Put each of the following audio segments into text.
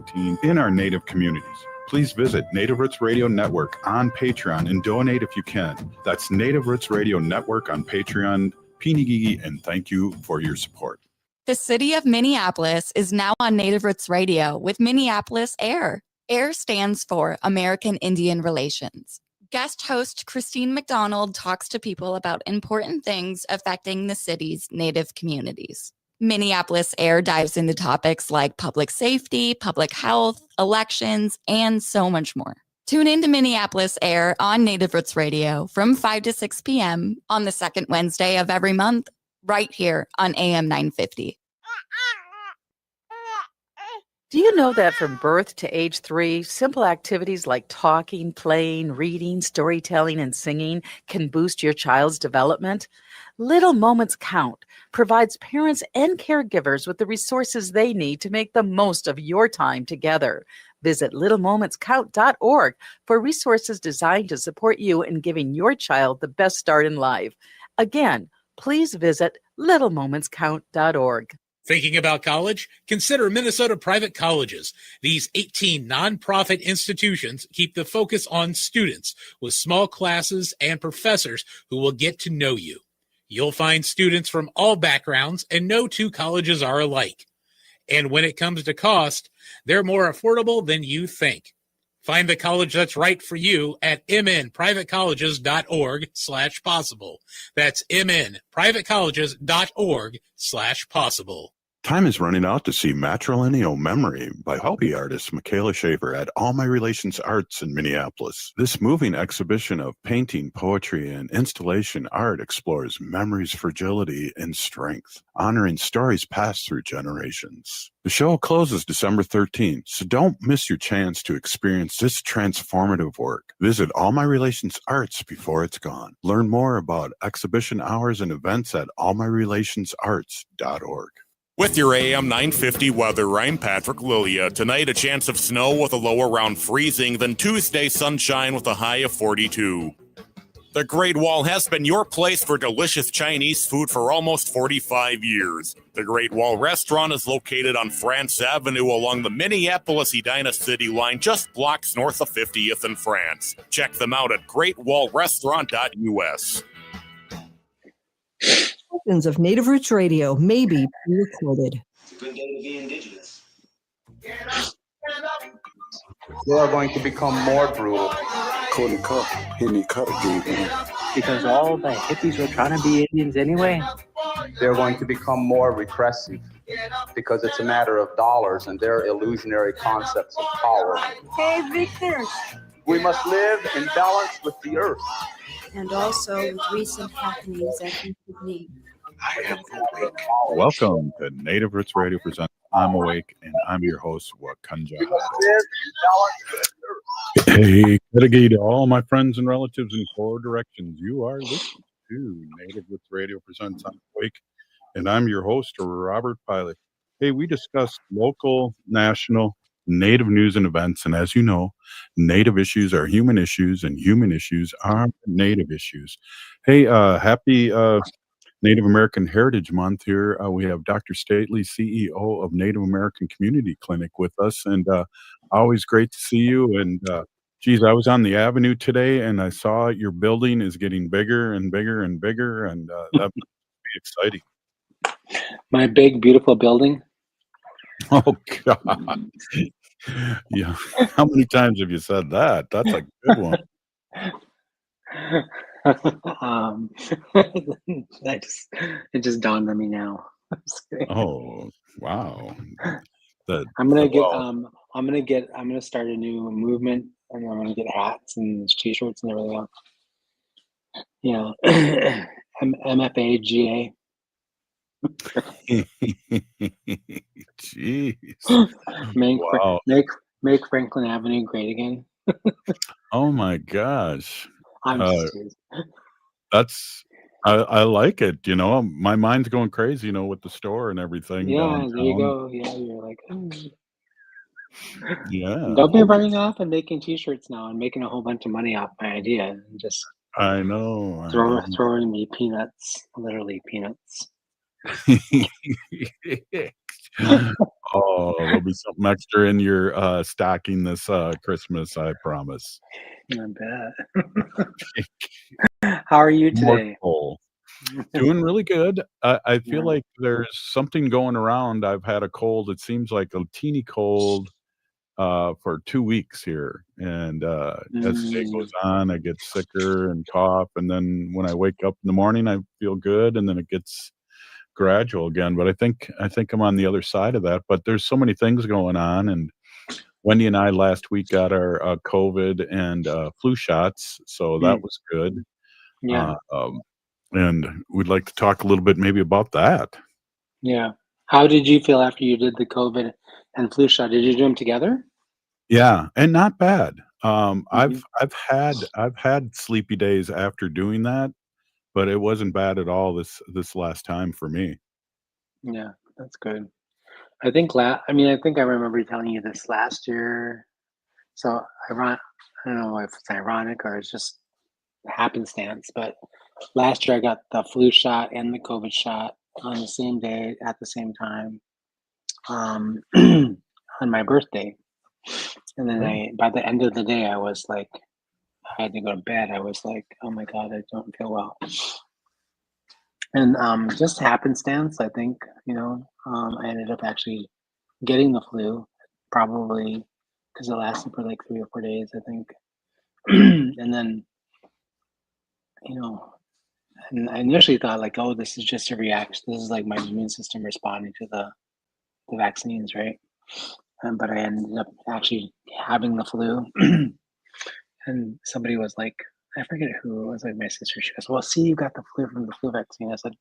COVID-19 in our Native communities. Please visit Native Roots Radio Network on Patreon and donate if you can. That's Native Roots Radio Network on Patreon. Pinigigi, and thank you for your support. The city of Minneapolis is now on Native Roots Radio with Minneapolis AIR. AIR stands for American Indian Relations. Guest host Christine McDonald talks to people about important things affecting the city's Native communities. Minneapolis AIR dives into topics like public safety, public health, elections, and so much more. Tune in to Minneapolis AIR on Native Roots Radio from 5 to 6 p.m. on the second Wednesday of every month, right here on AM 950. Do you know that from birth to age 3, simple activities like talking, playing, reading, storytelling, and singing can boost your child's development? Little Moments Count provides parents and caregivers with the resources they need to make the most of your time together. Visit littlemomentscount.org for resources designed to support you in giving your child the best start in life. Again, please visit littlemomentscount.org. Thinking about college? Consider Minnesota Private Colleges. These 18 nonprofit institutions keep the focus on students with small classes and professors who will get to know you. You'll find students from all backgrounds, and no two colleges are alike. And when it comes to cost, they're more affordable than you think. Find the college that's right for you at mnprivatecolleges.org/possible. That's mnprivatecolleges.org/possible. Time is running out to see Matrilineal Memory by hobby artist Michaela Schaefer at All My Relations Arts in Minneapolis. This moving exhibition of painting, poetry, and installation art explores memory's fragility and strength, honoring stories passed through generations. The show closes December 13th, so don't miss your chance to experience this transformative work. Visit All My Relations Arts before it's gone. Learn more about exhibition hours and events at allmyrelationsarts.org. With your AM 950 weather, I'm Patrick Lilia. Tonight, a chance of snow with a low around freezing, then Tuesday, sunshine with a high of 42. The Great Wall has been your place for delicious Chinese food for almost 45 years. The Great Wall Restaurant is located on France Avenue along the Minneapolis-Edina City line, just blocks north of 50th and France. Check them out at greatwallrestaurant.us. Portions of Native Roots Radio may be pre-recorded. Good day to be indigenous. They are going to become more brutal. Because all the hippies were trying to be Indians anyway. They're going to become more repressive because it's a matter of dollars and their illusionary concepts of power. Hey, Victor. We must live in balance with the earth. And also with recent happenings at Sydney. I am awake. Welcome to Native Roots Radio presents I'm Awake, and I'm your host, Wakanja. Hey, Kadagi to all my friends and relatives in 4 directions. You are listening to Native Roots Radio presents I'm Awake, and I'm your host, Robert Pilot. Hey, we discuss local, national, Native news and events, and as you know, Native issues are human issues, and human issues are Native issues. Hey, happy Native American Heritage Month here. We have Dr. Stately, CEO of Native American Community Clinic with us, and always great to see you. And geez, I was on the Avenue today, and I saw your building is getting bigger and bigger and bigger, and that would be exciting. My big, beautiful building. Oh, God. Yeah. How many times have you said that? That's a good one. It just dawned on me now. Oh, wow. I'm gonna start a new movement, and I'm gonna get hats and t-shirts and everything else. Yeah. MFAGA. Jeez. Make Franklin Avenue great again. Oh my gosh. I'm I like it, you know. My mind's going crazy, you know, with the store and everything. Yeah, downtown. there you go. Yeah, you're like, yeah. Don't be running off and making t-shirts now and making a whole bunch of money off my idea and just I know. throwing me peanuts, literally peanuts. Oh, there'll be something extra in your stocking this Christmas, I promise. I bet. How are you More today? coal. Doing really good. I feel Yeah. like there's something going around. I've had a cold. It seems like a teeny cold for 2 weeks here, and as the day goes on, I get sicker and cough, and then when I wake up in the morning, I feel good, and then it gets gradual again. But I think I'm on the other side of that. But there's so many things going on, and Wendy and I last week got our COVID and flu shots, so that Mm, was good. yeah. Uh, um, and we'd like to talk a little bit maybe about that. Yeah. How did you feel after you did the COVID and flu shot? Did you do them together? Yeah, and not bad. Hmm. I've had sleepy days after doing that, but it wasn't bad at all this last time for me. Yeah, that's good. I mean, I think I remember telling you this last year. So, I don't know if it's ironic or it's just happenstance, but last year I got the flu shot and the COVID shot on the same day at the same time, on my birthday. And then Oh, by the end of the day, I was like, I had to go to bed. I was like, oh my God, I don't feel well. And just happenstance, I think, I ended up actually getting the flu, probably because it lasted for like 3 or 4 days, I think. And then, you know, and I initially thought like, oh, this is just a reaction. This is like my immune system responding to the vaccines, right? But I ended up actually having the flu. And somebody was like, I forget who, it was like my sister. She goes, well, see, you got the flu from the flu vaccine. I said,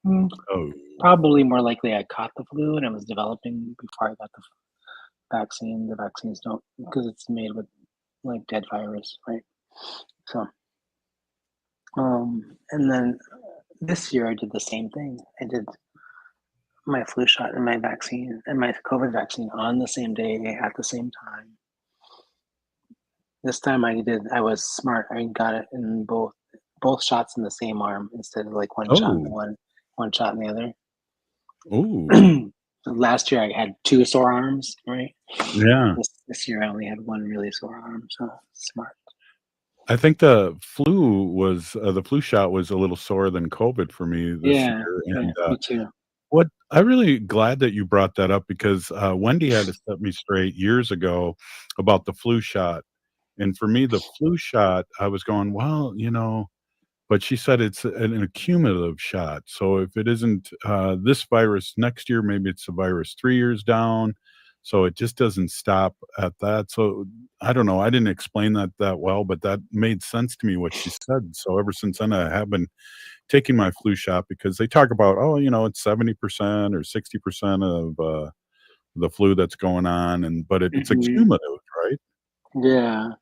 "Hmm, oh, probably more likely I caught the flu and it was developing before I got the vaccine. The vaccines don't, because it's made with like dead virus, right? So, and then this year I did the same thing. I did my flu shot and my vaccine and my COVID vaccine on the same day at the same time. This time I was smart. I got it in both shots in the same arm instead of like one shot in oh, one shot in the other. ooh, Last year I had two sore arms, right? yeah. This year I only had one really sore arm, so smart. I think the flu shot was a little sore than COVID for me this Yeah, year, yeah, and, me too. what I really glad that you brought that up because, Wendy had to set me straight years ago about the flu shot, and for me, the flu shot, I was going, "Well, but she said it's an accumulative shot. So if it isn't this virus next year, maybe it's a virus 3 years down. So it just doesn't stop at that. So I don't know. I didn't explain that well, but that made sense to me what she said. So ever since then, I have been taking my flu shot because they talk about, oh, it's 70% or 60% of the flu that's going on, but it's Hmm. accumulative, right? Yeah,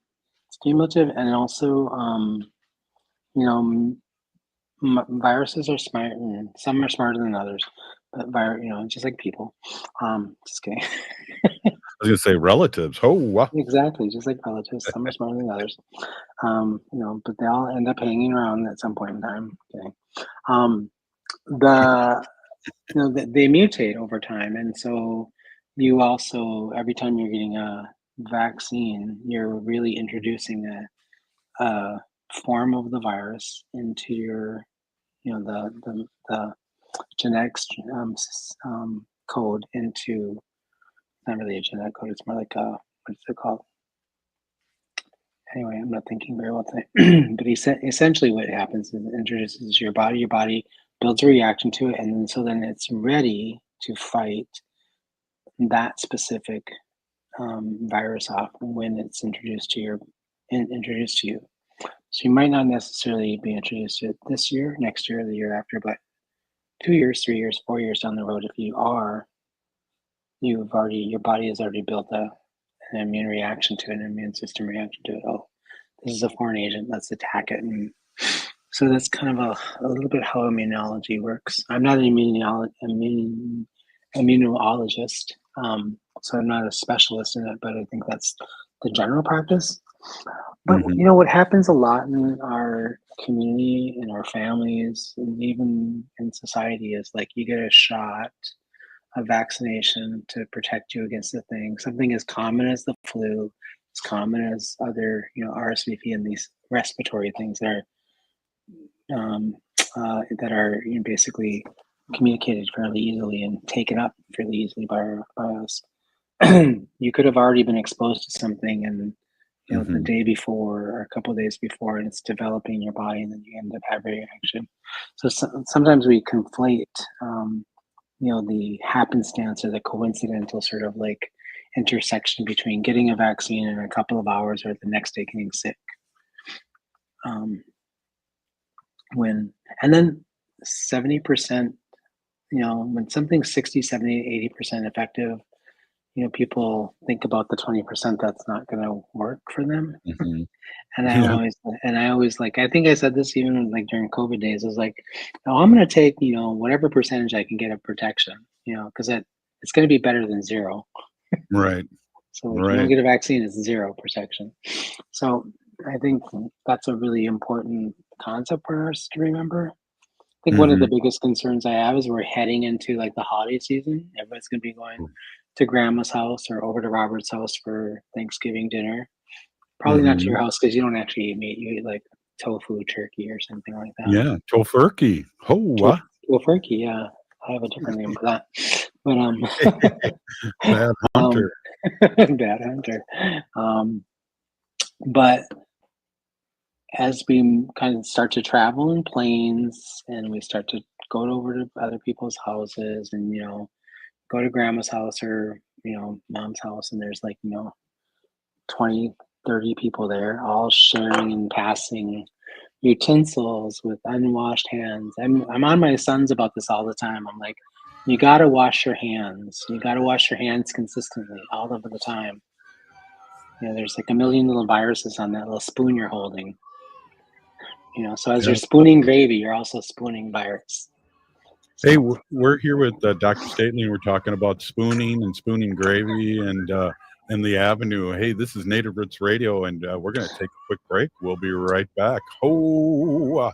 it's cumulative, and also, you know, viruses are smart, and some are smarter than others. But just like people. Just kidding. I was gonna say relatives. Oh, wow. Exactly, just like relatives, some are smarter than others. But they all end up hanging around at some point in time. Okay. Um, the they mutate over time, and so you also every time you're getting a vaccine, you're really introducing a form of the virus into your the genetics code into not really a genetic code. It's more like a what's it called? Anyway, I'm not thinking very well today. But essentially, what happens is it introduces your body. Your body builds a reaction to it, and then it's ready to fight that specific virus off when it's introduced to you. So you might not necessarily be introduced to it this year, next year, the year after, but 2 years, 3 years, 4 years down the road, if you are, your body has already built an immune reaction to it, an immune system reaction to it. Oh, this is a foreign agent. Let's attack it. And so that's kind of a little bit how immunology works. I'm not an immunologist, so I'm not a specialist in it, but I think that's the general practice. But Mhm. what happens a lot in our community, in our families, and even in society is like you get a shot a vaccination to protect you against the thing. Something as common as the flu, as common as other, RSVP and these respiratory things that are basically communicated fairly easily and taken up fairly easily by us. You could have already been exposed to something and the day before or a couple of days before, and it's developing in your body, and then you end up having a reaction. So sometimes we conflate the happenstance or the coincidental sort of like intersection between getting a vaccine in a couple of hours or the next day getting sick. And then 70%, when something's 60, 70, 80% effective, people think about the 20% that's not going to work for them. And I always like, I think I said this even like during COVID days, I was like, oh, I'm going to take, whatever percentage I can get of protection, because it's going to be better than zero. Right. So if you don't get a vaccine, it's zero protection. So I think that's a really important concept for us to remember. I think one of the biggest concerns I have is we're heading into like the holiday season. Everybody's going to be going to grandma's house or over to Robert's house for Thanksgiving dinner. Probably not to your house because you don't actually eat meat. You eat like tofu, turkey, or something like that. Yeah, tofurkey. Tofurkey, yeah. I have a different name for that. But Bad hunter. Bad hunter. But as we kind of start to travel in planes and we start to go over to other people's houses and go to grandma's house or mom's house, and there's like 20, 30 people there all sharing and passing utensils with unwashed hands. I'm on my sons about this all the time. I'm like, you got to wash your hands. You got to wash your hands consistently all of the time. There's like a million little viruses on that little spoon you're holding. So as you're spooning gravy, you're also spooning virus. Hey, we're here with Dr. Stately, and we're talking about spooning and spooning gravy and the avenue. Hey, this is Native Roots Radio, and we're going to take a quick break. We'll be right back. Ho!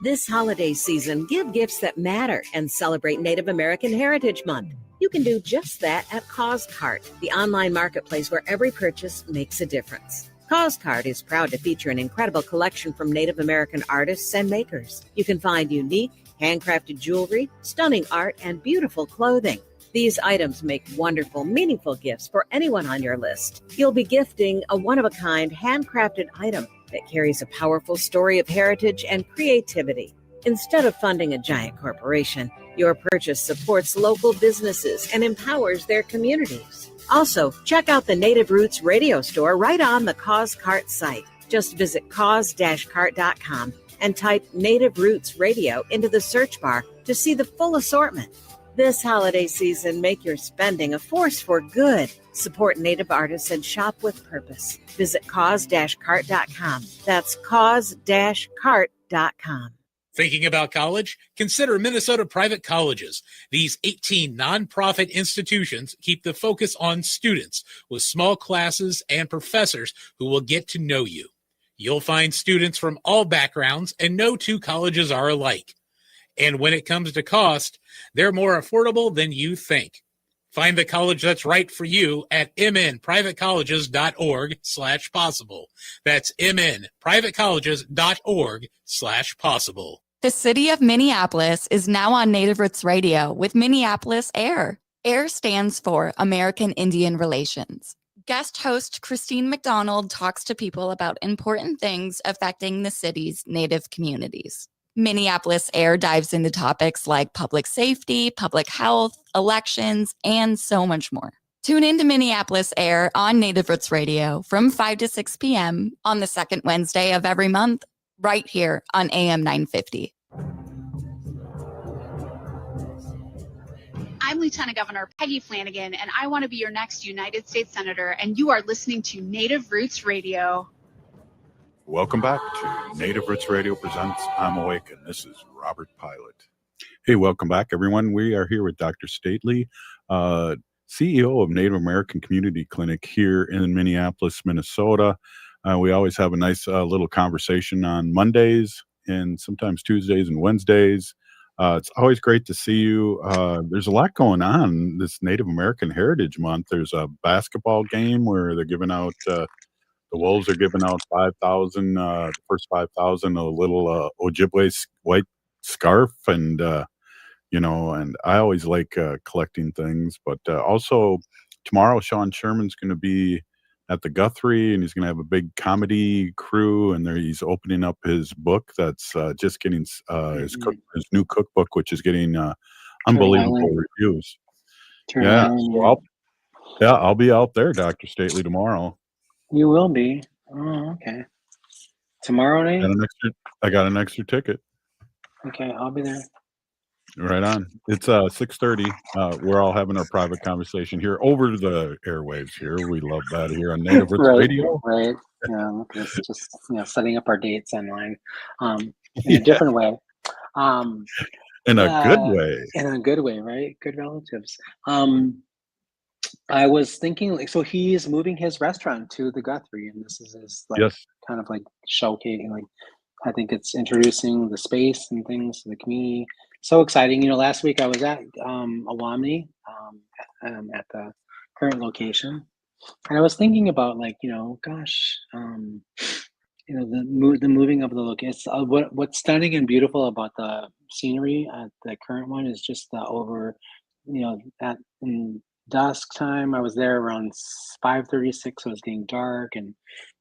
This holiday season, give gifts that matter and celebrate Native American Heritage Month. You can do just that at CauseCart, the online marketplace where every purchase makes a difference. CauseCart is proud to feature an incredible collection from Native American artists and makers. You can find unique, handcrafted jewelry, stunning art, and beautiful clothing. These items make wonderful, meaningful gifts for anyone on your list. You'll be gifting a one-of-a-kind, handcrafted item that carries a powerful story of heritage and creativity. Instead of funding a giant corporation, your purchase supports local businesses and empowers their communities. Also, check out the Native Roots Radio Store right on the CauseCart site. Just visit cause-cart.com and type Native Roots Radio into the search bar to see the full assortment. This holiday season, make your spending a force for good. Support Native artists and shop with purpose. Visit cause-cart.com. That's cause-cart.com. Thinking about college? Consider Minnesota private colleges. These 18 nonprofit institutions keep the focus on students with small classes and professors who will get to know you. You'll find students from all backgrounds, and no two colleges are alike. And when it comes to cost, they're more affordable than you think. Find the college that's right for you at mnprivatecolleges.org/possible. That's mnprivatecolleges.org/possible. The city of Minneapolis is now on Native Roots Radio with Minneapolis AIR. AIR stands for American Indian Relations. Guest host Christine McDonald talks to people about important things affecting the city's Native communities. Minneapolis AIR dives into topics like public safety, public health, elections, and so much more. Tune in to Minneapolis AIR on Native Roots Radio from 5 to 6 p.m. on the second Wednesday of every month, right here on AM 950. I'm Lieutenant Governor Peggy Flanagan, and I want to be your next United States Senator, and you are listening to Native Roots Radio. Welcome back to Native Roots Radio presents I'm Awake, and this is Robert Pilot. Hey, welcome back, everyone. We are here with Dr. Stately, CEO of Native American Community Clinic here in Minneapolis, Minnesota. We always have a nice little conversation on Mondays, and sometimes Tuesdays and Wednesdays. It's always great to see you. There's a lot going on this Native American Heritage Month. There's a basketball game where they're giving out the Wolves are giving out 5,000, the first 5,000, a little Ojibwe white scarf, and and I always like collecting things. But also tomorrow, Sean Sherman's going to be at the Guthrie, and he's going to have a big comedy crew, and there he's opening up his book that's just getting his new cookbook, which is getting unbelievable Island. reviews. Turtle Yeah, Island, so I'll be out there, Dr. Stately, tomorrow. You will be. Oh, okay. Tomorrow night? I got an extra ticket. Okay, I'll be there. Right on. It's 6:30. We're all having our private conversation here over the airwaves here. We love that here on Native Roots Radio. Right. Yeah, look at this, just setting up our dates online. In a different way. In a good way. In a good way, right? Good relatives. I was thinking, like, so he's moving his restaurant to the Guthrie, and this is his kind of like showcasing. Like, I think it's introducing the space and things to the community. So exciting! Last week I was at Awamni at the current location, and I was thinking about, like, gosh, the moving of the location. What's stunning and beautiful about the scenery at the current one is just the over, at in dusk time. I was there around 5:36, so it was getting dark, and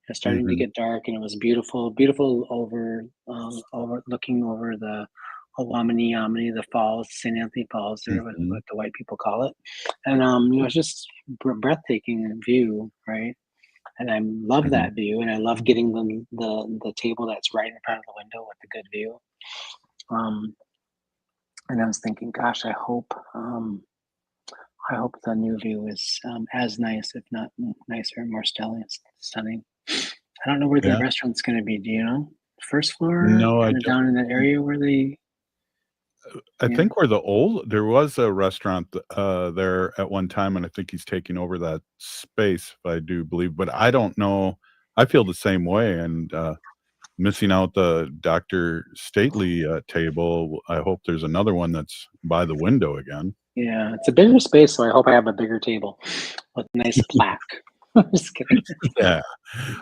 it's starting to get dark, and it was beautiful over looking over the Awamini, the falls, St. Anthony Falls, there, what the white people call it, and it's just breathtaking view, right? And I love that view, and I love getting the table that's right in front of the window with the good view. And I was thinking, gosh, I hope the new view is as nice, if not nicer and more stunning. I don't know where the restaurant's going to be. Do you know? First floor? No, I don't. Down in that area where they. I think where there was a restaurant there at one time, and I think he's taking over that space, I do believe, but I don't know. I feel the same way, and missing out the Dr. Stately table. I hope there's another one that's by the window again. Yeah, it's a bigger space, so I hope I have a bigger table with a nice plaque. Just kidding. Yeah,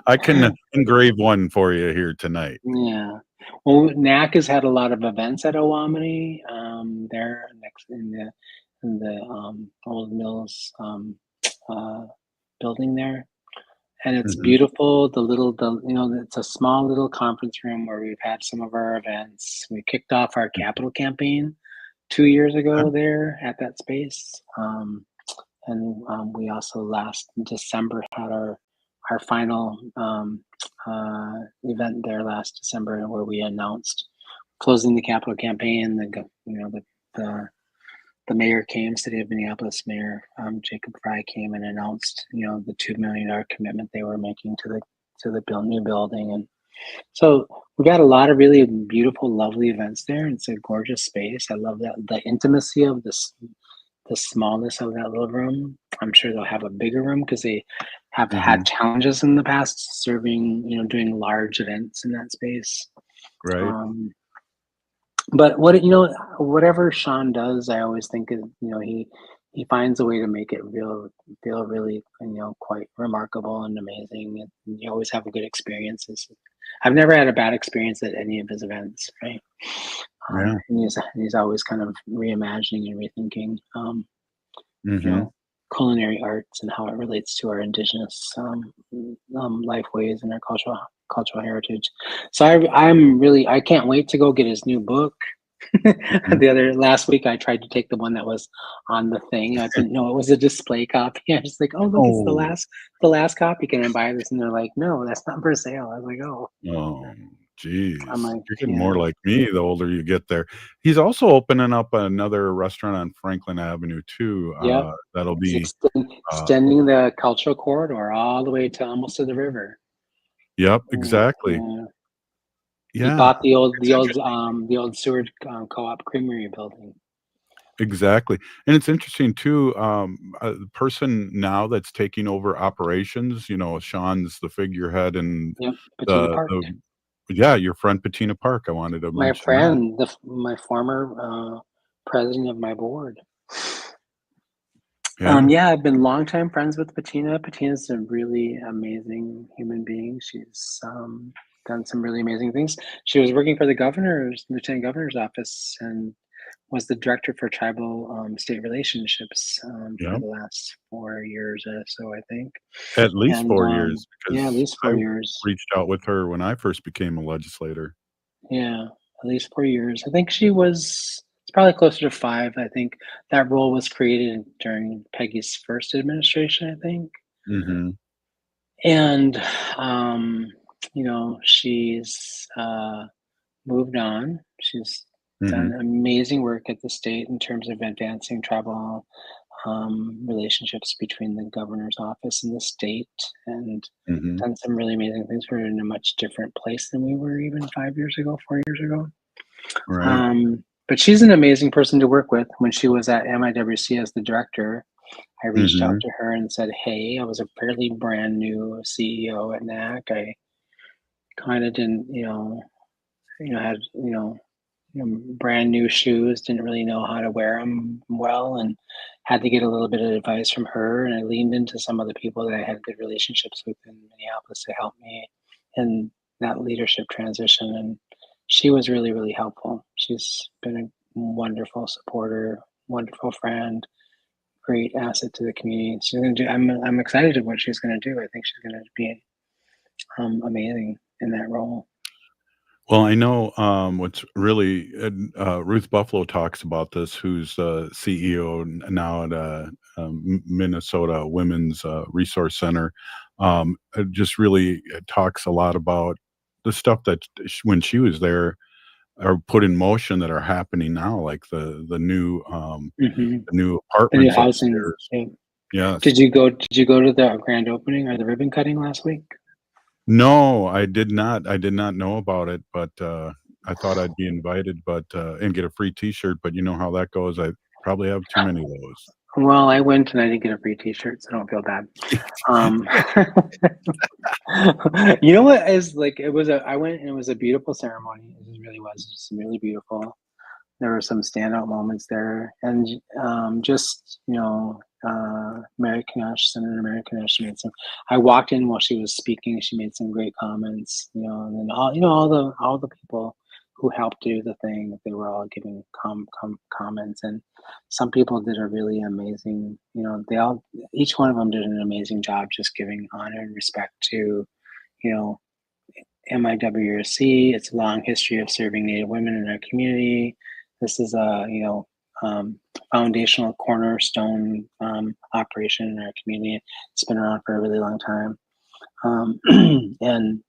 I can engrave one for you here tonight. Yeah. Well, NAC has had a lot of events at Awamini. There next in the old Mills building there, and it's beautiful. It's a small little conference room where we've had some of our events. We kicked off our capital campaign 2 years ago there at that space, and we also last December had our final event there last December, where we announced closing the capital campaign. The mayor came, City of Minneapolis Mayor Jacob Fry came and announced the $2 million commitment they were making to the new building, and so we got a lot of really beautiful, lovely events there. It's a gorgeous space. I love that, the intimacy of this. The smallness of that little room. I'm sure they'll have a bigger room because they have had challenges in the past serving, doing large events in that space. Right. But whatever Sean does, I always think he finds a way to make it feel really, quite remarkable and amazing. And you always have good experiences. I've never had a bad experience at any of his events, right? And he's always kind of reimagining and rethinking, culinary arts and how it relates to our indigenous life ways and our cultural heritage. So I can't wait to go get his new book. Last week I tried to take the one that was on the thing. I didn't know it was a display copy. I was like, oh look, it's the last copy. Can I buy this? And they're like, no, that's not for sale. I was like, oh. Geez, I'm like, you're getting more like me the older you get there. He's also opening up another restaurant on Franklin Avenue too. That'll be extending the cultural corridor all the way to almost to the river. Yep, exactly. He bought the old Seward Co-op Creamery building. Exactly, and it's interesting too. The person now that's taking over operations, Sean's the figurehead, and yeah, your friend Patina Park. I wanted to My mention that. friend, my former president of my board. Yeah. Yeah, I've been longtime friends with Patina. Patina's a really amazing human being. She's done some really amazing things. She was working for the lieutenant governor's office, and was the director for tribal state relationships for Yeah. the last 4 years or so, I think. At least And 4 years, yeah, at because least I 4 years. reached out with her when I first became a legislator. Yeah, at least 4 years. I think it's probably closer to 5. I think that role was created during Peggy's first administration, I think. Mhm. And, she's moved on. She's done Mhm. amazing work at the state in terms of advancing tribal relationships between the governor's office and the state, and Mhm. done some really amazing things. We're in a much different place than we were even 5 years ago, 4 years ago. Right. But she's an amazing person to work with. When she was at MIWC as the director, I reached out Mhm. to her and said, "Hey, I was a fairly brand new CEO at NAC. I kind of didn't, had, brand new shoes, didn't really know how to wear them well, and had to get a little bit of advice from her. And I leaned into some of the people that I had good relationships with in Minneapolis to help me in that leadership transition. And she was really, really helpful. She's been a wonderful supporter, wonderful friend, great asset to the community. She's gonna do. I'm excited at what she's gonna do. I think she's gonna be amazing in that role. Well, I know, what's really Ruth Buffalo talks about this, who's CEO now at Minnesota Women's Resource Center. Just really talks a lot about the stuff that when she was there are put in motion that are happening now, like Hmm. the new The new apartments housing. upstairs. Yeah. Yes. Did you go to the grand opening or the ribbon cutting last week? No, I did not. I did not know about it, but I thought I'd be invited, but and get a free T-shirt. But you know how that goes. I probably have too many of those. Well, I went and I didn't get a free T-shirt, so don't feel bad. Um, you know what is like? I went and it was a beautiful ceremony. It really was. Just really beautiful. There were some standout moments there, and Mary Kanash, Senator Mary Kanash made some. I walked in while she was speaking. She made some great comments, and then all the people who helped do the thing, they were all giving comments, and some people did a really amazing. Each one of them did an amazing job, just giving honor and respect to, you know, MIWC. It's a long history of serving Native women in our community. This is a foundational cornerstone operation in our community. It's been around for a really long time. And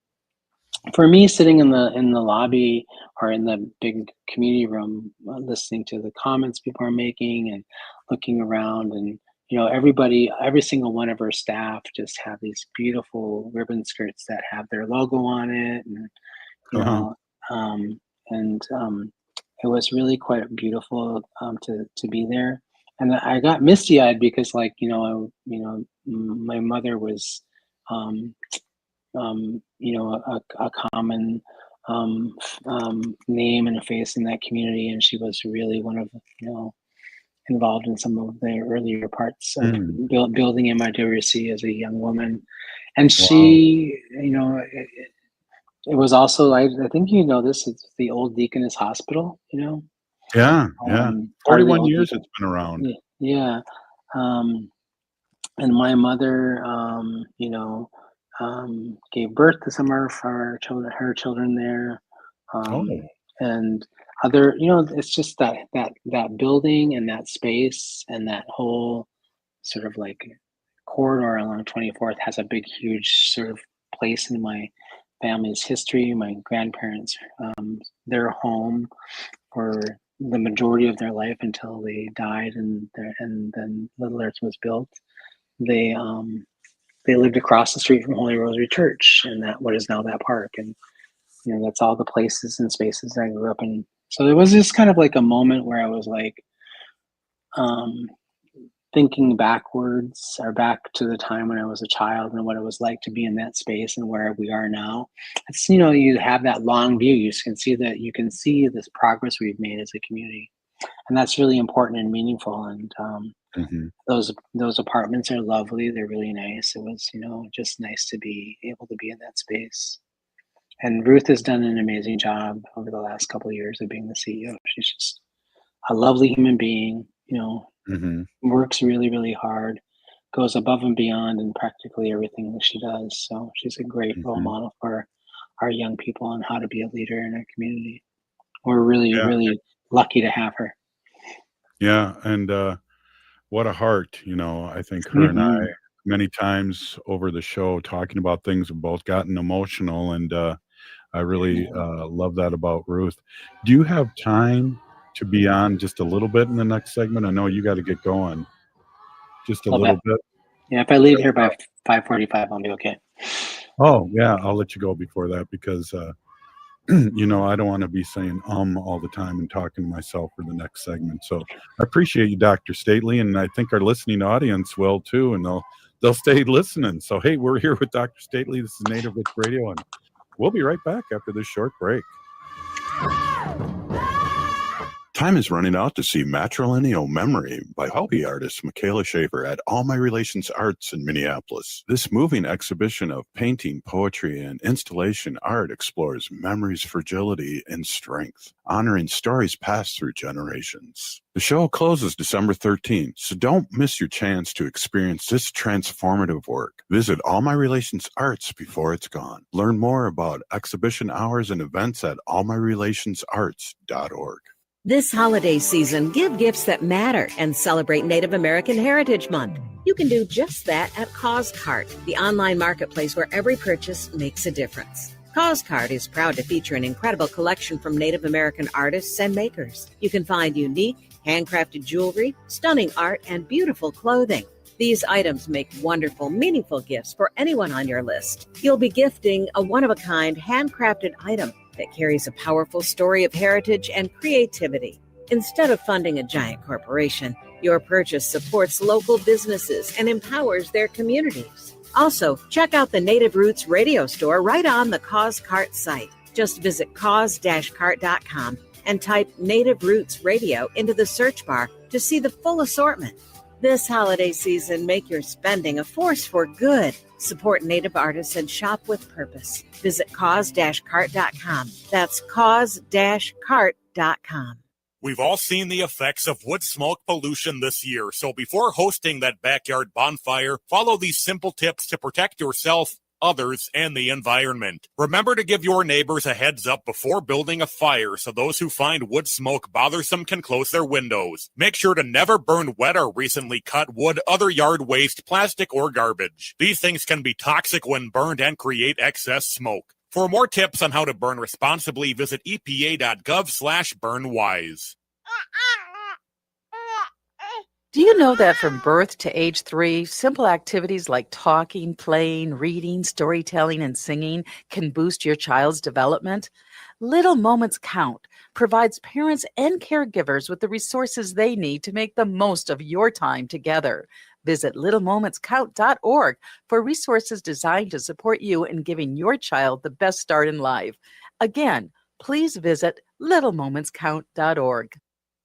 for me, sitting in the lobby or in the big community room, listening to the comments people are making and looking around, and every single one of our staff just have these beautiful ribbon skirts that have their logo on it, and you Uh-huh. know, and it was really quite beautiful to be there. And I got misty eyed because, my mother was, um, a common name and a face in that community, and she was really one of involved in some of the earlier parts of Mm. building MIWC as a young woman. And Wow. she, it was also, I think this, it's the old Deaconess Hospital, Yeah, yeah. part of the 41 old years Deacon. it's been around. Yeah. Um, and my mother, gave birth to some of her children there. Oh, And other, it's just that building and that space and that whole sort of like corridor along 24th has a big, huge sort of place in my family's history. My grandparents, their home for the majority of their life until they died, and then Little Earth was built. They they lived across the street from Holy Rosary Church, and that what is now that park, and that's all the places and spaces I grew up in. So it was just kind of like a moment where I was like, um, thinking backwards or back to the time when I was a child and what it was like to be in that space and where we are now. It's, you have that long view. You can see this progress we've made as a community. And that's really important and meaningful. And those apartments are lovely. They're really nice. It was, just nice to be able to be in that space. And Ruth has done an amazing job over the last couple of years of being the CEO. She's just a lovely human being, works really, really hard, goes above and beyond in practically everything that she does. So she's a great role model for our young people on how to be a leader in our community. We're really, really lucky to have her. Yeah. And what a heart, I think her and I many times over the show talking about things have both gotten emotional, and I really love that about Ruth. Do you have time to be on just a little bit in the next segment? I know you got to get going. Just a little bit. Yeah, if I leave here by 5:45, I'll be okay. Oh, yeah, I'll let you go before that because, I don't want to be saying all the time and talking to myself for the next segment. So I appreciate you, Dr. Stately, and I think our listening audience will too, and they'll stay listening. So, hey, we're here with Dr. Stately. This is Native Roots Radio, and we'll be right back after this short break. Time is running out to see Matrilineal Memory by hobby artist Michaela Schaefer at All My Relations Arts in Minneapolis. This moving exhibition of painting, poetry, and installation art explores memory's fragility and strength, honoring stories passed through generations. The show closes December 13th, so don't miss your chance to experience this transformative work. Visit All My Relations Arts before it's gone. Learn more about exhibition hours and events at allmyrelationsarts.org. This holiday season, give gifts that matter and celebrate Native American Heritage Month. You can do just that at CauseCart, the online marketplace where every purchase makes a difference. CauseCart is proud to feature an incredible collection from Native American artists and makers. You can find unique, handcrafted jewelry, stunning art, and beautiful clothing. These items make wonderful, meaningful gifts for anyone on your list. You'll be gifting a one-of-a-kind, handcrafted item that carries a powerful story of heritage and creativity. Instead of funding a giant corporation, your purchase supports local businesses and empowers their communities. Also, check out the Native Roots Radio Store right on the CauseCart site. Just visit cause-cart.com and type Native Roots Radio into the search bar to see the full assortment. This holiday season, make your spending a force for good. Support Native artists and shop with purpose. Visit cause-cart.com. That's cause-cart.com. We've all seen the effects of wood smoke pollution this year, so before hosting that backyard bonfire, follow these simple tips to protect yourself, others, and the environment. Remember to give your neighbors a heads up before building a fire so those who find wood smoke bothersome can close their windows. Make sure to never burn wet or recently cut wood, other yard waste, plastic, or garbage. These things can be toxic when burned and create excess smoke. For more tips on how to burn responsibly, visit epa.gov/burnwise. Do you know that from birth to age 3, simple activities like talking, playing, reading, storytelling, and singing can boost your child's development? Little Moments Count provides parents and caregivers with the resources they need to make the most of your time together. Visit littlemomentscount.org for resources designed to support you in giving your child the best start in life. Again, please visit littlemomentscount.org.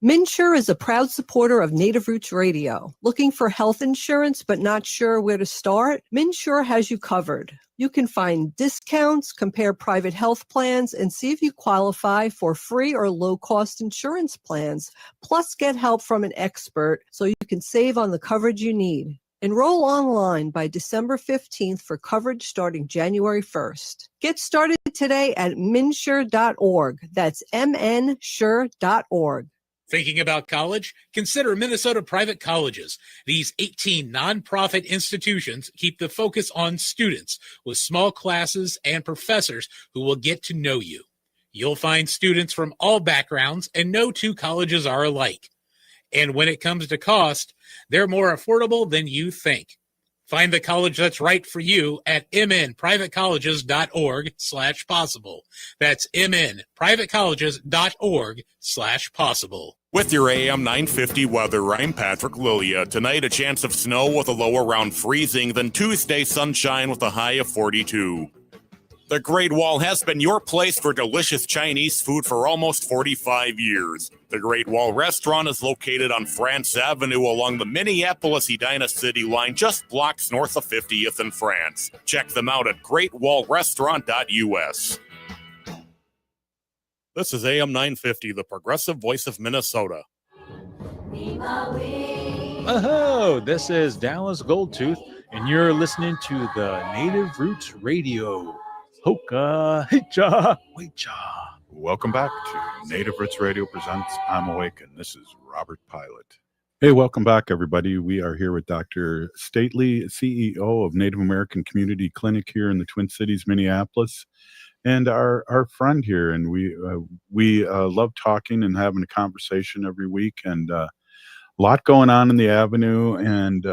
MNsure is a proud supporter of Native Roots Radio. Looking for health insurance but not sure where to start? MNsure has you covered. You can find discounts, compare private health plans, and see if you qualify for free or low-cost insurance plans. Plus, get help from an expert so you can save on the coverage you need. Enroll online by December 15th for coverage starting January 1st. Get started today at mnsure.org. That's mnsure.org. Thinking about college? Consider Minnesota private colleges. These 18 nonprofit institutions keep the focus on students with small classes and professors who will get to know you. You'll find students from all backgrounds, and no two colleges are alike. And when it comes to cost, they're more affordable than you think. Find the college that's right for you at mnprivatecolleges.org/possible. That's mnprivatecolleges.org/possible. With your AM 950 weather, I'm Patrick Lilia. Tonight, a chance of snow with a low around freezing, then Tuesday, sunshine with a high of 42. The Great Wall has been your place for delicious Chinese food for almost 45 years. The Great Wall Restaurant is located on France Avenue along the Minneapolis-Edina City line, just blocks north of 50th in France. Check them out at greatwallrestaurant.us. This is AM 950, the progressive voice of Minnesota. Oh, this is Dallas Goldtooth, and you're listening to the Native Roots Radio. Hoka, hicha, wecha. Welcome back to Native Roots Radio presents I'm Awake, and this is Robert Pilot. Hey, welcome back, everybody. We are here with Dr. Stately, CEO of Native American Community Clinic here in the Twin Cities, Minneapolis, and our friend here. And we love talking and having a conversation every week, and a lot going on in the Avenue. And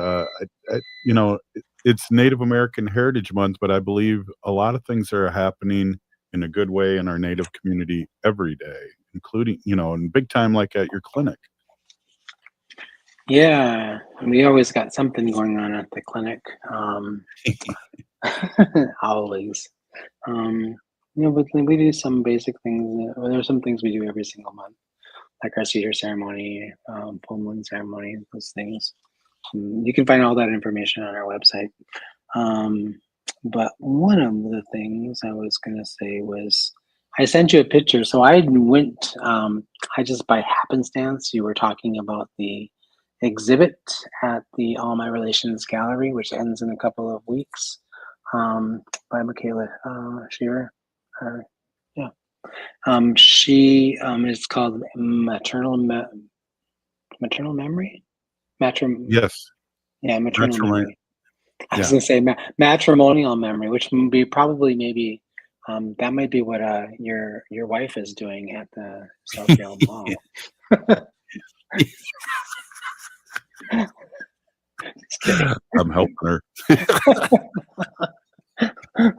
it's Native American Heritage Month, but I believe a lot of things are happening in a good way in our Native community every day, including, and big time like at your clinic. Yeah, we always got something going on at the clinic. Always. But we do some basic things. There's some things we do every single month, like our cedar ceremony, full moon ceremony, those things. You can find all that information on our website. But one of the things I was going to say was, I sent you a picture. So I went, I just by happenstance, you were talking about the exhibit at the All My Relations Gallery, which ends in a couple of weeks, by Michaela Shearer. She is called Maternal Memory? Yes. Yeah, maternal memory. I was Yeah. going to say matrimonial memory, which would be probably maybe that might be what your wife is doing at the Southdale Mall. Just kidding. I'm helping her. But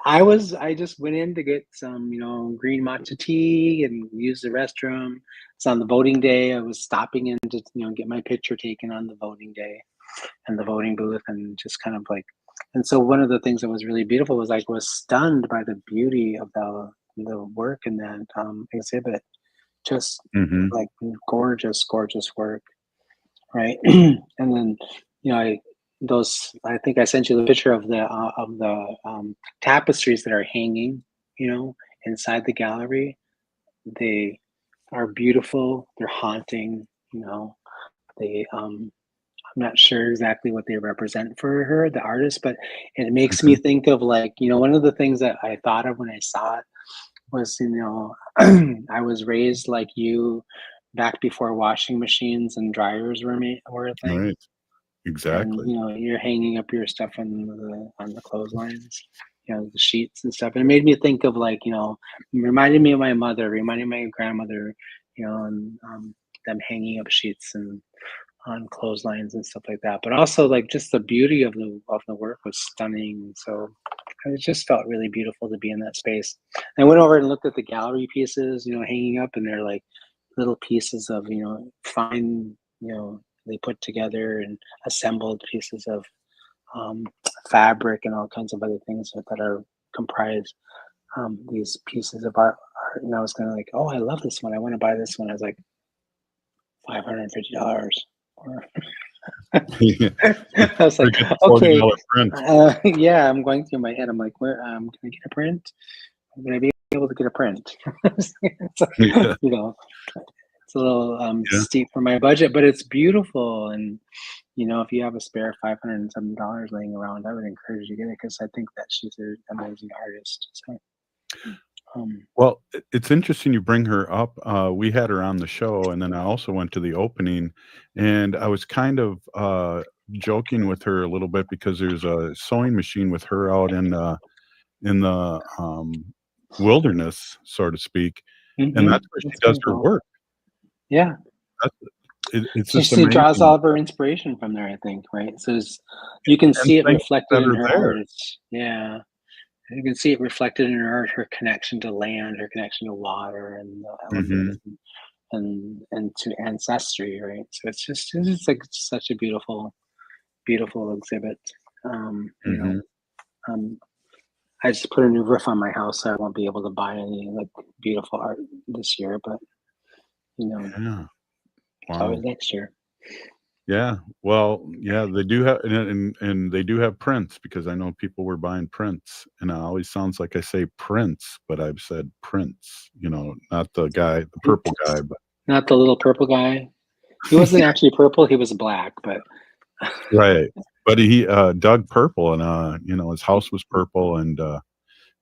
I just went in to get some, green matcha tea and use the restroom. It's on the voting day. I was stopping in to, get my picture taken on the voting day and the voting booth, and just kind of like, and so one of the things that was really beautiful was I was stunned by the beauty of the work in that exhibit. Just like gorgeous work, right? And then, I think I sent you the picture of the tapestries that are hanging, inside the gallery. They are beautiful. They're haunting. I'm not sure exactly what they represent for her, the artist, but it makes me think of one of the things that I thought of when I saw it was, I was raised like you back before washing machines and dryers were a thing. Right. Exactly. And, you're hanging up your stuff on the clotheslines, the sheets and stuff. And it made me think of reminded me of my mother, reminded my grandmother, and them hanging up sheets and on clotheslines and stuff like that. But also just the beauty of the work was stunning. So it just felt really beautiful to be in that space. I went over and looked at the gallery pieces, hanging up, and they're like little pieces of, fine, they put together and assembled pieces of fabric and all kinds of other things that are comprised these pieces of art. And I was kind of like, oh, I love this one. I want to buy this one. I was like, $550. I was like, okay, yeah, I'm going through my head. I'm like, where can I get a print? I'm going to be able to get a print. It's a little steep for my budget, but it's beautiful. And if you have a spare $507 laying around, I would encourage you to get it, because I think that she's an amazing artist. So. Well, it's interesting you bring her up. We had her on the show, and then I also went to the opening, and I was kind of joking with her a little bit, because there's a sewing machine with her out in the wilderness, so to speak, and that's where she does her work. Yeah. It's just she draws all of her inspiration from there, I think, right? So you can see it reflected in her art. Yeah. You can see it reflected in her connection to land, her connection to water, and the elements. and to ancestry, right? So it's like such a beautiful exhibit. You know, Hmm. I just put a new roof on my house, so I won't be able to buy any like beautiful art this year, but you know, Yeah. it's always Wow. next year. Yeah. Well, yeah, they do have, and they do have prints, because I know people were buying prints, and it always sounds like I say Prince, but I've said Prince, not the guy, the purple guy, but Not the little purple guy. He wasn't actually purple, he was black, but right. But he dug purple, and his house was purple, and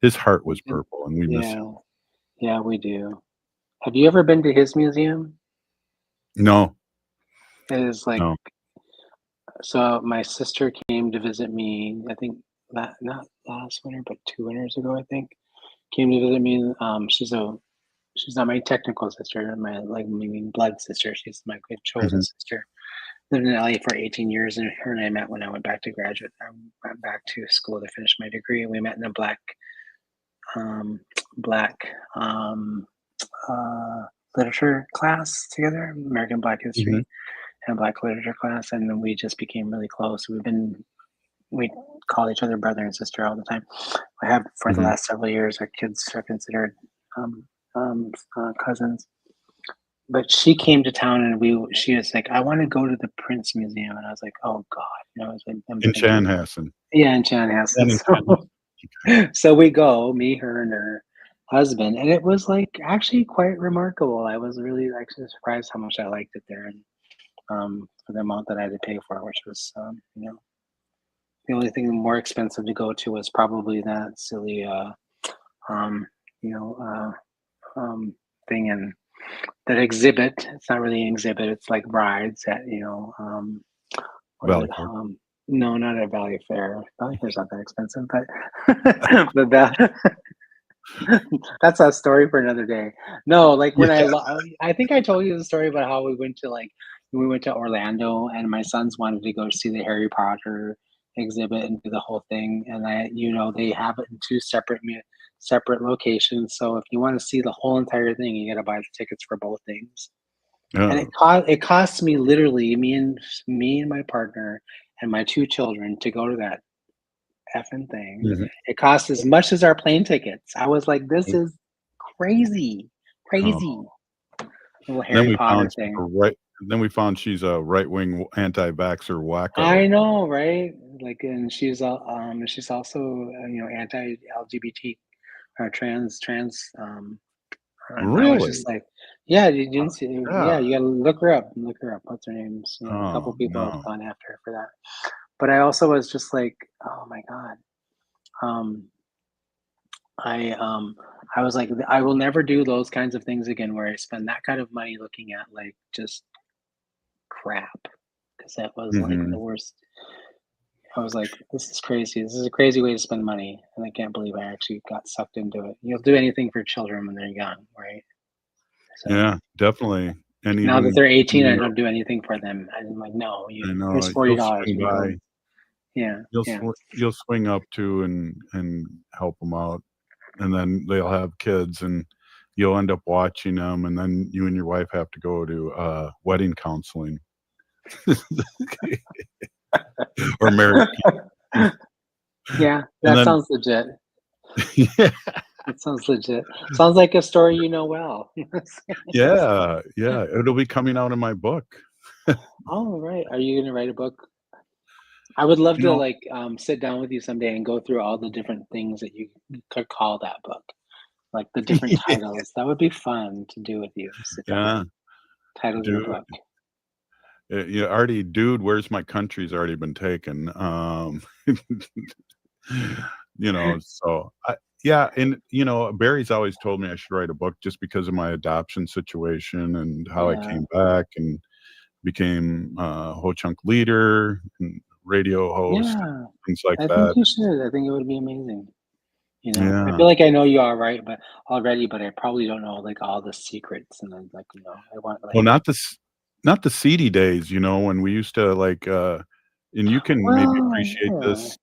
his heart was purple, and we miss him. yeah, yeah, we do. Have you ever been to his museum? No, It is like, no. so my sister came to visit me, I think not last winter, but 2 winters ago, I think. Came to visit me. She's not my technical sister, my like maybe blood sister. She's my chosen Mhm. sister. Lived in LA for 18 years, and her and I met when I went back to graduate. I went back to school to finish my degree. We met in a um, black uh, literature class together, American Black Mhm. History and Black literature class, and then we just became really close. We call each other brother and sister all the time. I have for the Mhm. last several years. Our kids are considered cousins. But she came to town, and she was like, "I want to go to the Prince Museum," and I was like, "Oh God!" I was like, I'm In thinking, Chanhassen. yeah, in Chanhassen. And in Chanhassen. So we go, me, her, and her husband, and it was like actually quite remarkable. I was really actually surprised how much I liked it there, and for the amount that I had to pay for it, which was the only thing more expensive to go to was probably that silly um, you know thing in that exhibit. It's not really an exhibit. It's like rides at what is Valley it? Fair. No, not at Valley Fair. Valley Fair's not that expensive, but but that that's a story for another day. No, like when Yeah. I think I told you the story about how we went to Orlando, and my sons wanted to go see the Harry Potter exhibit and do the whole thing, and they have it in two separate locations. So if you want to see the whole entire thing, you got to buy the tickets for both things. And Oh, it cost me literally me and my partner and my two children to go to that effing thing. mhm. It cost as much as our plane tickets. I was like, this is crazy, Oh. crazy. Little Then Harry we Potter found thing. she's a right-wing anti-vaxxer wacko. I know, right? Like, and she's also anti-LGBT or trans. And I was just Really? like, yeah, you didn't see, yeah, God. you gotta look her up. Look her up. What's her name? A couple Oh, people have no. gone after her for that. But I also was just like, oh my God. Um, I was like, I will never do those kinds of things again where I spend that kind of money looking at like just crap. Because that was like the Mhm. worst. I was like, this is crazy. This is a crazy way to spend money. And I can't believe I actually got sucked into it. You'll do anything for children when they're young, right? So Yeah, definitely. And now that even they're 18, I you don't do anything for them. I'm like, no, I know, here's you'll $40. swing You go. by, Yeah, yeah. you'll swing up to and help them out, and then they'll have kids, and you'll end up watching them, and then you and your wife have to go to, wedding counseling. Or marriage counseling. Yeah, And that then sounds legit. yeah. That sounds legit. Sounds like a story you know well. Yeah, yeah, it'll be coming out in my book. Oh, right. Are you gonna write a book? I would love You to know like sit down with you someday and go through all the different things that you could call that book, like the different titles. That would be fun to do with you. Sit down. Yeah, Titles of the dude. book. You already dude, where's my country's already been taken. So yeah, and Barry's always told me I should write a book just because of my adoption situation and how I Yeah. came back and became a Ho Chunk leader and radio host, Yeah. things like I think that. you should. I think it would be amazing. I Yeah. feel like I know you all right, but I probably don't know like all the secrets. And then I want Well, like, not the seedy days, when we used to like and you can maybe well, yeah.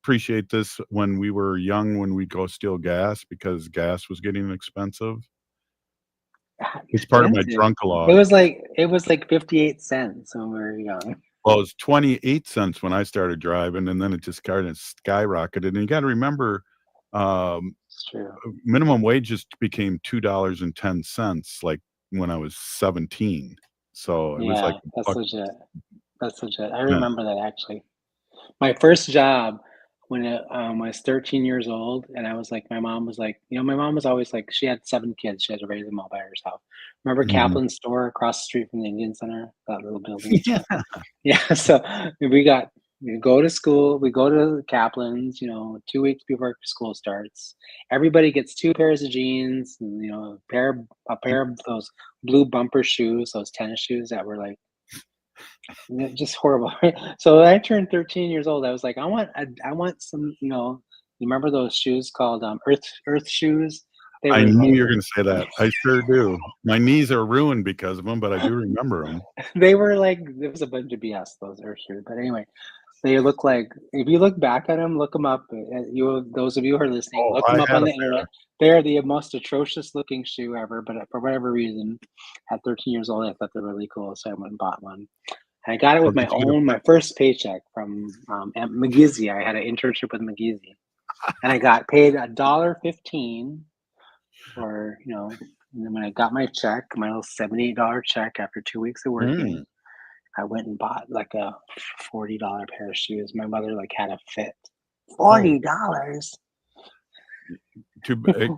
appreciate this when we were young, when we'd go steal gas because gas was getting expensive. It's part of my expensive. drunk-a-log. It was like 58 cents when we were young. Well, it was 28 cents when I started driving, and then it just kind of skyrocketed. And you got to remember, It's true. minimum wage just became $2.10, like when I was 17. So it was Yeah, like a that's buck. legit. That's legit. I Yeah. remember that actually. My first job when I was 13 years old, and I was like, my mom was like, my mom was always like, she had 7 kids. She had to raise them all by herself. Remember Mhm. Kaplan's store across the street from the Indian Center, that little building? Yeah. Yeah. So we go to school, we go to Kaplan's, 2 weeks before school starts. Everybody gets 2 pairs of jeans, and, a pair of those blue bumper shoes, those tennis shoes that were like, just horrible. So when I turned 13 years old, I was like, I want some, you remember those shoes called Earth shoes? They I were knew like you were going to say that. I sure do. My knees are ruined because of them, but I do remember them. they were like there was a bunch of BS those Earth shoes. But anyway, they look like if you look back at them, look them up. Those of you who are listening, Oh, look I them up had on a the internet. They are the most atrocious looking shoe ever. But for whatever reason, at 13 years old, I thought they were really cool, so I went and bought one. I got it Oh, with did you get a my first paycheck from at McGeezy. I had an internship with McGeezy, and I got paid $1.15 for And then when I got my check, my little $78 check after 2 weeks of working, Mm. I went and bought like a $40 pair of shoes. My mother like had a fit. Oh, $40.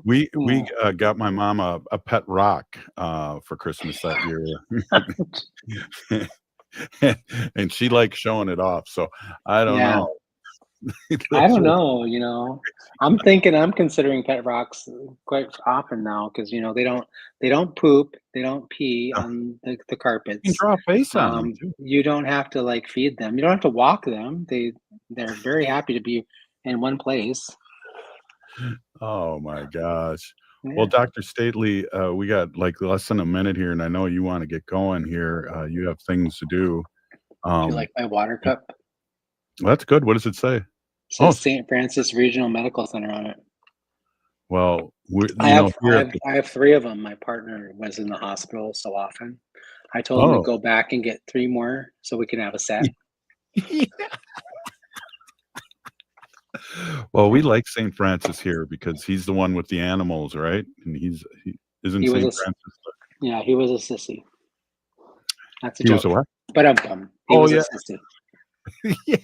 we Yeah. got my mom a pet rock for Christmas that year. And she likes showing it off. So I don't Yeah. know. I Those don't are- know. I'm considering pet rocks quite often now because they don't poop, they don't pee you on the can carpets. draw a face on them too. You don't have to like feed them. You don't have to walk them. They're very happy to be in one place. Oh my gosh. Well, Yeah. Dr. Stately, we got like less than a minute here, and I know you want to get going here. You have things to do. Do you Um, like my water cup? that's good. What does it say? It Oh, says St. Francis Regional Medical Center on it. well, I you know, have I here at have I have 3 of them. My partner was in the hospital so often. I told him to oh, go back and get 3 more so we can have a set. well, we like St. Francis here because he's the one with the animals, right? And he isn't He was St. a Francis. Yeah, he was a sissy. That's a He was a joke. what? But I'm dumb. He Oh was a yeah. sissy. Yeah.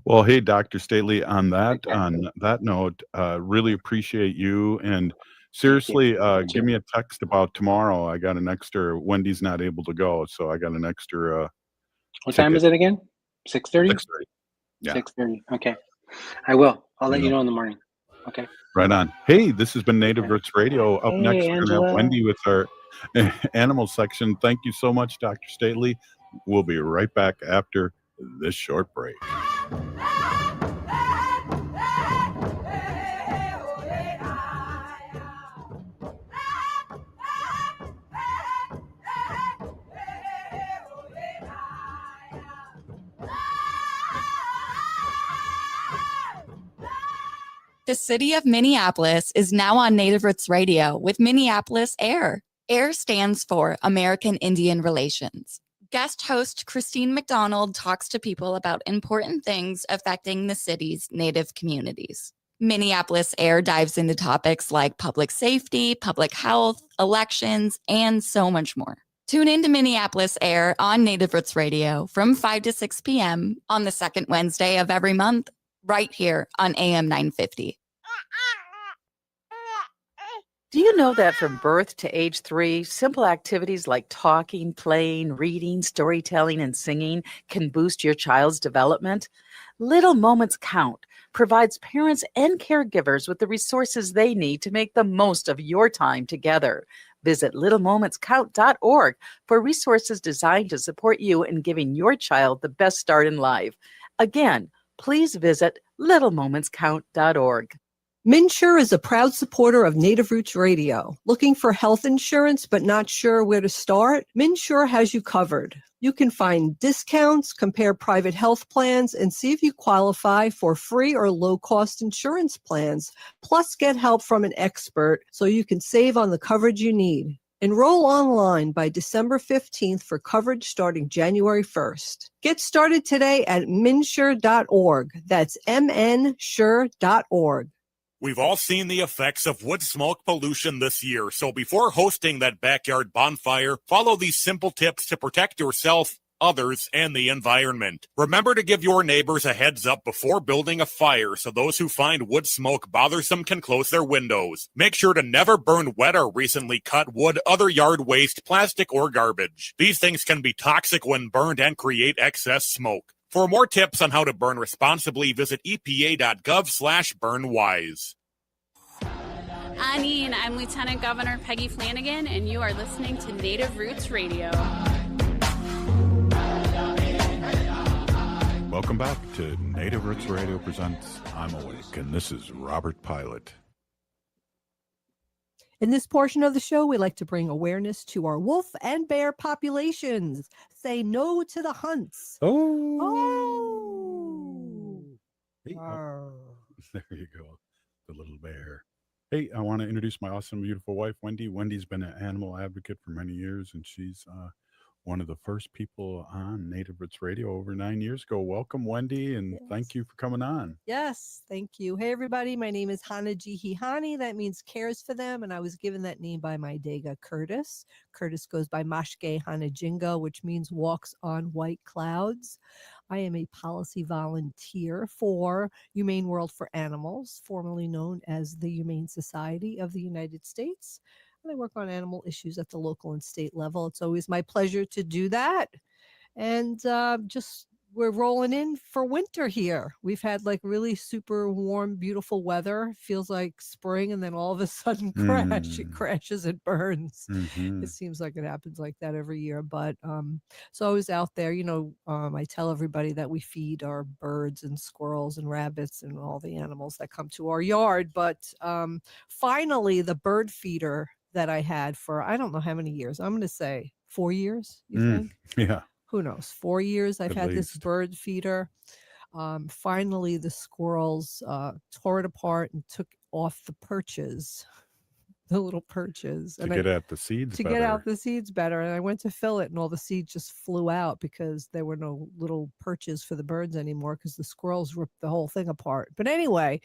Well, hey, Dr. Stately, on that note, really appreciate you. And Thank you. seriously, You give too. me a text about tomorrow. I got an extra. Wendy's not able to go, so I got an extra What time ticket. is it again? 6:30? 6:30. Yeah, 6:30. Okay. I will. I'll let you you know, know in the morning. Okay. right on. Hey, this has been Native Okay. Roots Radio. Up next, Hey, we're gonna have Angela. Wendy with our animal section. Thank you so much, Dr. Stately. We'll be right back after this short break. The city of Minneapolis is now on Native Roots Radio with Minneapolis AIR. AIR stands for American Indian Relations. Guest host Christine McDonald talks to people about important things affecting the city's Native communities. Minneapolis AIR dives into topics like public safety, public health, elections, and so much more. Tune in to Minneapolis AIR on Native Roots Radio from 5 to 6 p.m. on the second Wednesday of every month, right here on AM 950. Do you know that from birth to age 3, simple activities like talking, playing, reading, storytelling, and singing can boost your child's development? Little Moments Count provides parents and caregivers with the resources they need to make the most of your time together. Visit littlemomentscount.org for resources designed to support you in giving your child the best start in life. Again, please visit littlemomentscount.org. MNsure is a proud supporter of Native Roots Radio. Looking for health insurance but not sure where to start? MNsure has you covered. You can find discounts, compare private health plans, and see if you qualify for free or low-cost insurance plans. Plus, get help from an expert so you can save on the coverage you need. Enroll online by December 15th for coverage starting January 1st. Get started today at mnsure.org. That's mnsure.org. We've all seen the effects of wood smoke pollution this year, so before hosting that backyard bonfire, follow these simple tips to protect yourself, others, and the environment. Remember to give your neighbors a heads up before building a fire so those who find wood smoke bothersome can close their windows. Make sure to never burn wet or recently cut wood, other yard waste, plastic, or garbage. These things can be toxic when burned and create excess smoke. For more tips on how to burn responsibly, visit epa.gov/burnwise. Annie, and I'm Lieutenant Governor Peggy Flanagan, and you are listening to Native Roots Radio. Welcome back to Native Roots Radio presents I'm Awake, and this is Robert Pilot. In this portion of the show, we like to bring awareness to our wolf and bear populations. Say no to the hunts. Hey, there you go, the little bear. Hey, I want to introduce my awesome, beautiful wife, Wendy. Wendy's been an animal advocate for many years, and she's one of the first people on Native Roots Radio over 9 years ago. Welcome, Wendy, and thank you for coming on. Yes, thank you. Hey, everybody. My name is Hanajihihani. That means cares for them, and I was given that name by my Dega Curtis. Curtis goes by Mashke Hanajinga, which means walks on white clouds. I am a policy volunteer for Humane World for Animals, formerly known as the Humane Society of the United States. I work on animal issues at the local and state level. It's always my pleasure to do that. And we're rolling in for winter here. We've had like really super warm, beautiful weather. Feels like spring, and then all of a sudden it crashes and burns. It seems like it happens like that every year. But so I was out there, I tell everybody that we feed our birds and squirrels and rabbits and all the animals that come to our yard. But finally, the bird feeder that I had for, I don't know how many years. I'm going to say 4 years, you think? Yeah. Who knows? 4 years I've At had least. this bird feeder. Finally, the squirrels tore it apart and took off the perches, the little perches. To get at the seeds better. Get out the seeds better. And I went to fill it, and all the seeds just flew out because there were no little perches for the birds anymore because the squirrels ripped the whole thing apart. But anyway,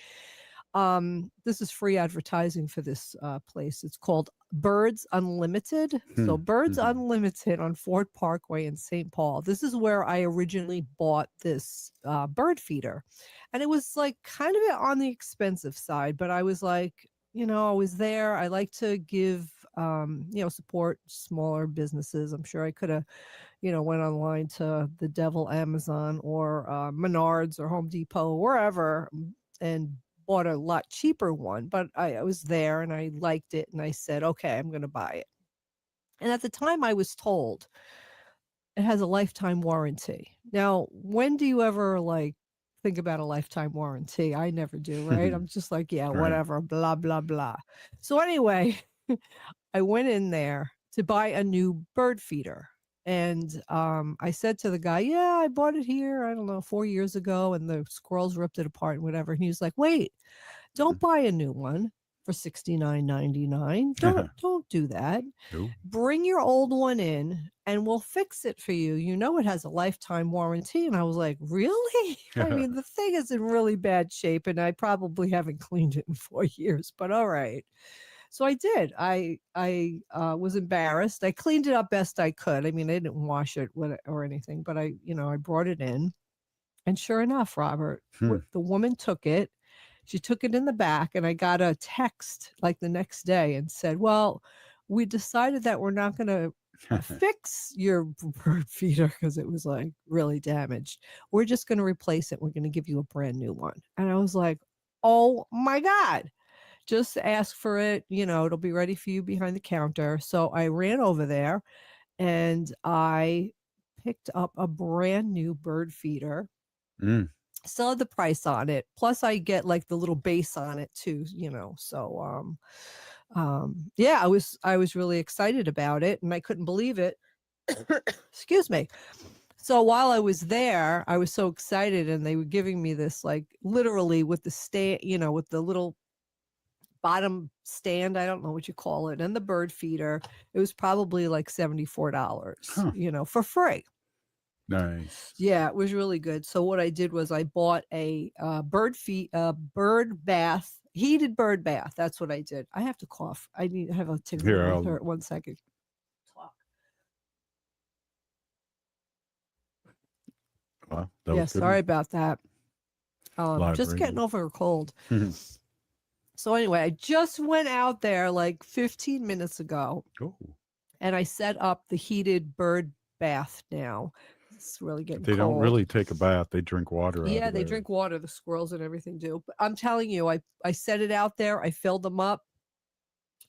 this is free advertising for this place. It's called Birds Unlimited. So Birds Unlimited on Ford Parkway in St. Paul. This is where I originally bought this bird feeder. And it was like kind of on the expensive side, but I was like, I was there. I like to give, support smaller businesses. I'm sure I could have, went online to the devil Amazon or Menards or Home Depot or wherever and bought a lot cheaper one, but I was there and I liked it and I said, okay, I'm going to buy it. And at the time I was told it has a lifetime warranty. Now, when do you ever think about a lifetime warranty? I never do, right? I'm just like, yeah, whatever, blah, blah, blah. So anyway, I went in there to buy a new bird feeder. And I said to the guy, yeah, I bought it here, I don't know, 4 years ago, and the squirrels ripped it apart and whatever. And he was like, wait, don't buy a new one for $69.99. Don't do that. Nope. Bring your old one in and we'll fix it for you. It has a lifetime warranty. And I was like, really? I mean, the thing is in really bad shape, and I probably haven't cleaned it in 4 years, but all right. So I did. I was embarrassed. I cleaned it up best I could. I mean, I didn't wash it or anything, but I brought it in. And sure enough, Robert, the woman took it. She took it in the back, and I got a text like the next day and said, well, we decided that we're not going to fix your bird feeder because it was like really damaged. We're just going to replace it. We're going to give you a brand new one. And I was like, oh my God. Just ask for it, it'll be ready for you behind the counter. So I ran over there and I picked up a brand new bird feeder Still had the price on it. Plus I get like the little base on it too, So yeah, I was really excited about it and I couldn't believe it. Excuse me. So while I was there, I was so excited and they were giving me this like literally with the with the little bottom stand, I don't know what you call it, and the bird feeder. It was probably like $74, for free. Nice. Yeah, it was really good. So what I did was I bought a bird bath, heated bird bath. That's what I did. I have to cough. I need to have a tingle Here, in my I'll- throat. 1 second. Well, that Yeah, was good. sorry about that. Live Just getting radio. over a cold. So anyway, I just went out there like 15 minutes ago. Oh. And I set up the heated bird bath now. It's really getting They cold. don't really take a bath. They drink water. Yeah, out they of there. drink water, the squirrels and everything do. But I'm telling you, I set it out there. I filled them up.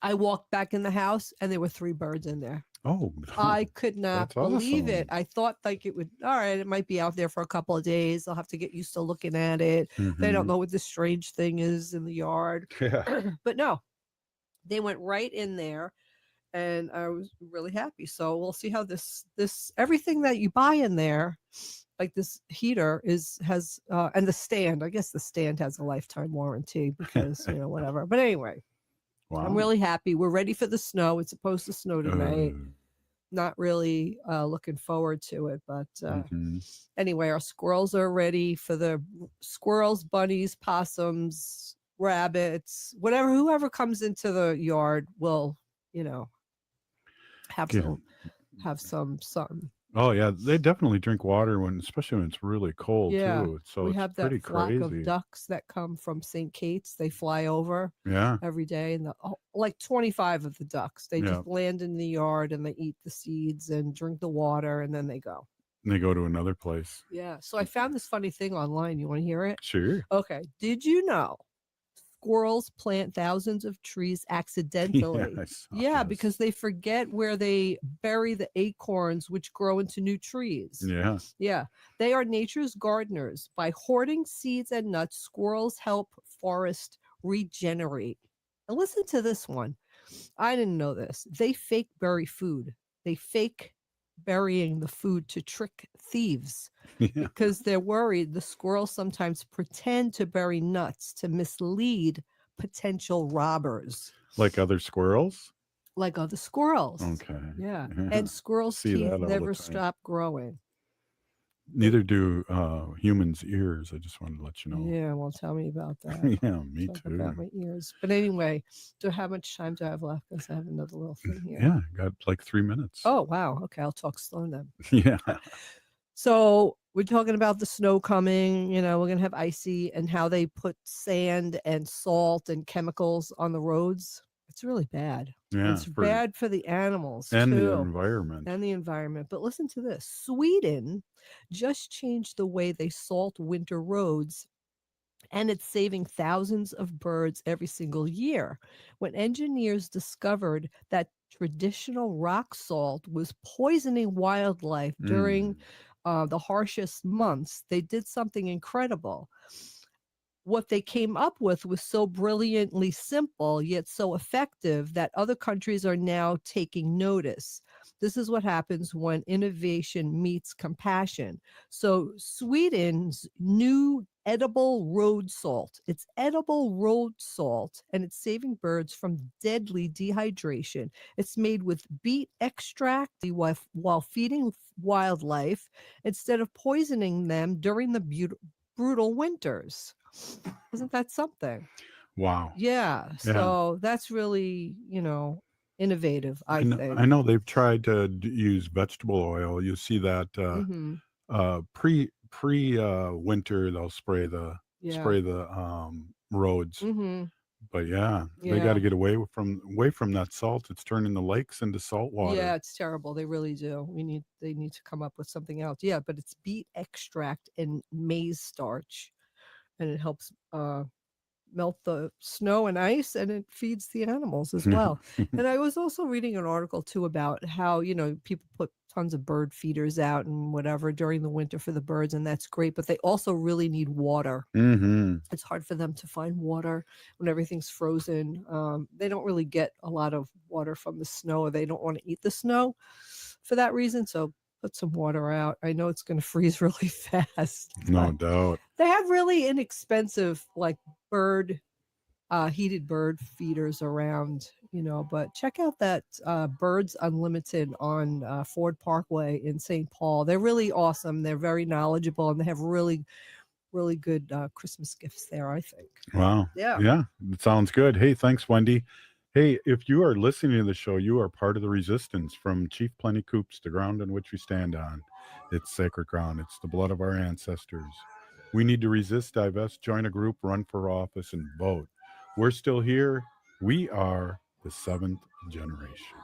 I walked back in the house and there were 3 birds in there. Oh, I could not that's believe it. awesome. I thought like it would, all right, it might be out there for a couple of days. I'll have to get used to looking at it. They don't Mhm. know what this strange thing is in the yard. Yeah. But no, they went right in there and I was really happy. So we'll see how this everything that you buy in there, like this heater has and the stand, I guess the stand has a lifetime warranty because, whatever. But anyway, Wow. I'm really happy. We're ready for the snow. It's supposed to snow tonight. Uh, Not really looking forward to it, but mhm. anyway, our squirrels are ready for the squirrels, bunnies, possums, rabbits, whoever comes into the yard will, have Yeah. some something. Oh yeah, they definitely drink water especially when it's really cold Yeah, too. So we it's have pretty that flock crazy. of ducks that come from St. Kate's. They fly over Yeah. every day, and like 25 of the ducks. They Yeah. just land in the yard and they eat the seeds and drink the water, and then they go. And they go to another place. Yeah. So I found this funny thing online. You want to hear it? Sure. Okay. Did you know squirrels plant thousands of trees accidentally? I saw Yeah, this. because they forget where they bury the acorns, which grow into new trees. Yeah. Yeah, they are nature's gardeners. By hoarding seeds and nuts, squirrels help forest regenerate. And listen to this one. I didn't know this. They fake bury food. They fake burying the food to trick thieves Yeah. because they're worried the squirrels sometimes pretend to bury nuts to mislead potential robbers. Like other squirrels? Like other squirrels. Okay. Yeah. Yeah. And squirrels' See teeth that all the never time. stop growing. Neither do humans' ears. I just wanted to let you know. Yeah, well, tell me about that. Yeah, me Talk too. about my ears. But anyway, how much time do I have left? Because I have another little thing here. Yeah, got like 3 minutes. Oh, wow. Okay, I'll talk slow then. Yeah. So we're talking about the snow coming, we're going to have icy and how they put sand and salt and chemicals on the roads. It's really bad. Yeah. It's bad for the animals and too. the environment. And the environment. But listen to this. Sweden just changed the way they salt winter roads, and it's saving thousands of birds every single year. When engineers discovered that traditional rock salt was poisoning wildlife during the harshest months, they did something incredible. What they came up with was so brilliantly simple, yet so effective that other countries are now taking notice. This is what happens when innovation meets compassion. So Sweden's new edible road salt. It's edible road salt, and it's saving birds from deadly dehydration. It's made with beet extract while feeding wildlife instead of poisoning them during the brutal winters. Isn't that something? Wow. Yeah. So that's really, innovative, I think. I know they've tried to use vegetable oil. You see that pre winter they'll spray the roads. Mm-hmm. But they got to get away from that salt. It's turning the lakes into salt water. Yeah, it's terrible. They really do. They need to come up with something else. Yeah, but it's beet extract and maize starch, and it helps melt the snow and ice, and it feeds the animals as well. And I was also reading an article too about how, people put tons of bird feeders out and whatever during the winter for the birds, and that's great, but they also really need water. Mm-hmm. It's hard for them to find water when everything's frozen. They don't really get a lot of water from the snow, or they don't want to eat the snow for that reason. So put some water out. I know it's going to freeze really fast. No doubt. They have really inexpensive, like heated bird feeders around, but check out that Birds Unlimited on Ford Parkway in St. Paul. They're really awesome. They're very knowledgeable, and they have really, really good Christmas gifts there, I think. Wow. Yeah. It sounds good. Hey, thanks, Wendy. Hey, if you are listening to the show, you are part of the resistance. From Chief Plenty Coops, the ground on which we stand on. It's sacred ground. It's the blood of our ancestors. We need to resist, divest, join a group, run for office, and vote. We're still here. We are the 7th generation.